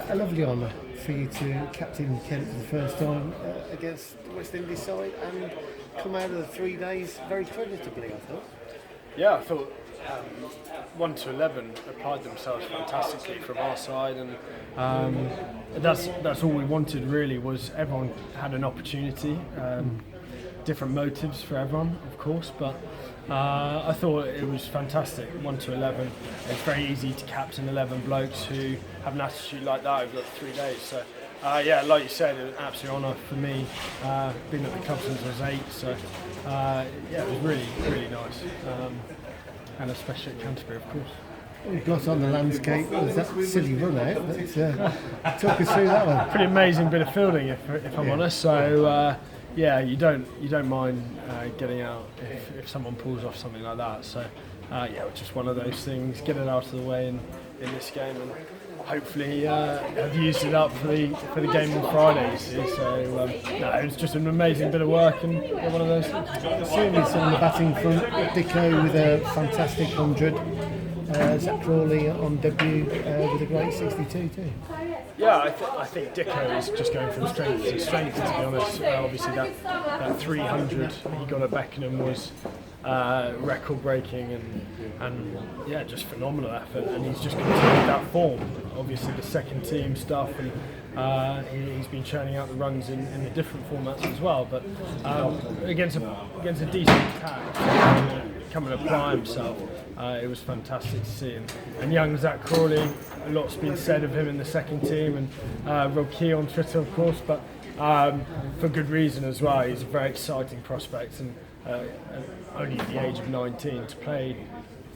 a lovely honour for you to captain Kent for the first time against the West Indies side and come out of the 3 days very creditably, I thought. Yeah, I thought 1 to 11 applied themselves fantastically from our side, and that's all we wanted really. Was everyone had an opportunity, different motives for everyone, of course, but I thought it was fantastic. 1 to 11. It's very easy to captain 11 blokes who have an attitude like that over 3 days. So. Yeah, like you said, it was an absolute honour for me. Been at the club since I was 8, so yeah, it was really, really nice. And especially at Canterbury, of course. Blot on the landscape was that silly run out. Talk us through that one. Pretty amazing bit of fielding, if I'm honest. So yeah, you don't mind getting out if someone pulls off something like that. So yeah, it was just one of those things. Get it out of the way in this game, and hopefully have used it up for the game on Friday. So no, it was just an amazing bit of work, and one of those things. Seeing this on the batting front, Dicko with a fantastic 100. Zach Crawley on debut with a great 62 too. Yeah, I think Dicko is just going from strength to strength, to be honest. Obviously that 300 he got at Beckenham was record breaking and yeah, just phenomenal effort, and he's just continued that form. Obviously the second team stuff, and he's been churning out the runs in the different formats as well, but against a decent attack, come and apply himself. It was fantastic to see, and young Zach Crawley, a lot's been said of him in the second team, and Rob Key on Twitter, of course, but for good reason as well. He's a very exciting prospect, and only at the age of 19 to play.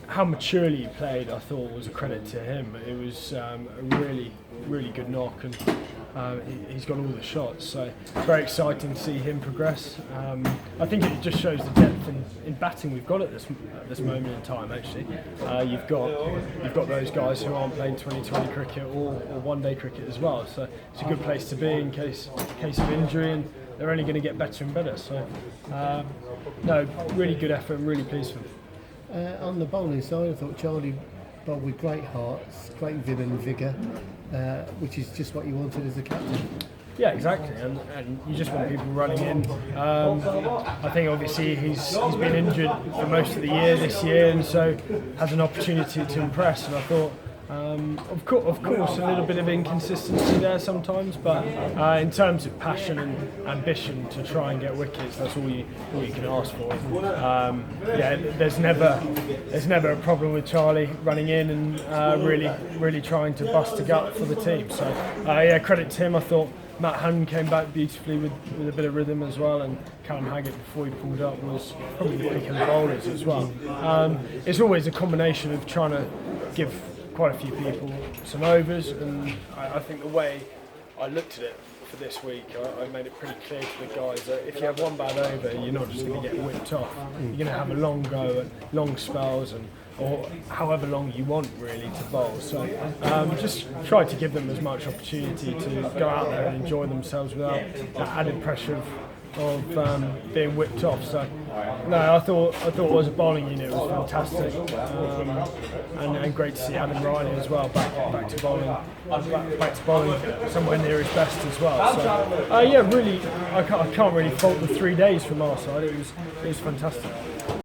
How maturely he played, I thought, was a credit to him. It was a really, really good knock, and he's got all the shots. So very exciting to see him progress. I think it just shows the depth in batting we've got at this moment in time. Actually, you've got those guys who aren't playing 2020 cricket or one-day cricket as well. So it's a good place to be in case of injury, and they're only going to get better and better. So no, really good effort. I'm really pleased with them. On the bowling side, I thought Charlie bowled with great hearts, great vim and vigour, which is just what you wanted as a captain. Yeah, exactly, and you just want people running in. I think obviously he's been injured for most of the year this year, and so has an opportunity to impress. And I thought, of course, a little bit of inconsistency there sometimes, but in terms of passion and ambition to try and get wickets, that's all you can ask for. Yeah, there's never a problem with Charlie running in and really trying to bust a gut for the team. So yeah, credit to him. I thought Matt Hunn came back beautifully with a bit of rhythm as well, and Callum Haggett, before he pulled up, was probably the pick of the bowlers as well. It's always a combination of trying to give quite a few people some overs, and I think the way I looked at it for this week, I made it pretty clear to the guys that if you have one bad over, you're not just going to get whipped off. You're going to have a long go at long spells, or however long you want really to bowl. So just try to give them as much opportunity to go out there and enjoy themselves without that added pressure of being whipped off. So no, I thought it was a bowling unit. It was fantastic, and great to see Adam Riley as well back to bowling somewhere near his best as well. So yeah, really, I can't really fault the 3 days from our side. It was fantastic.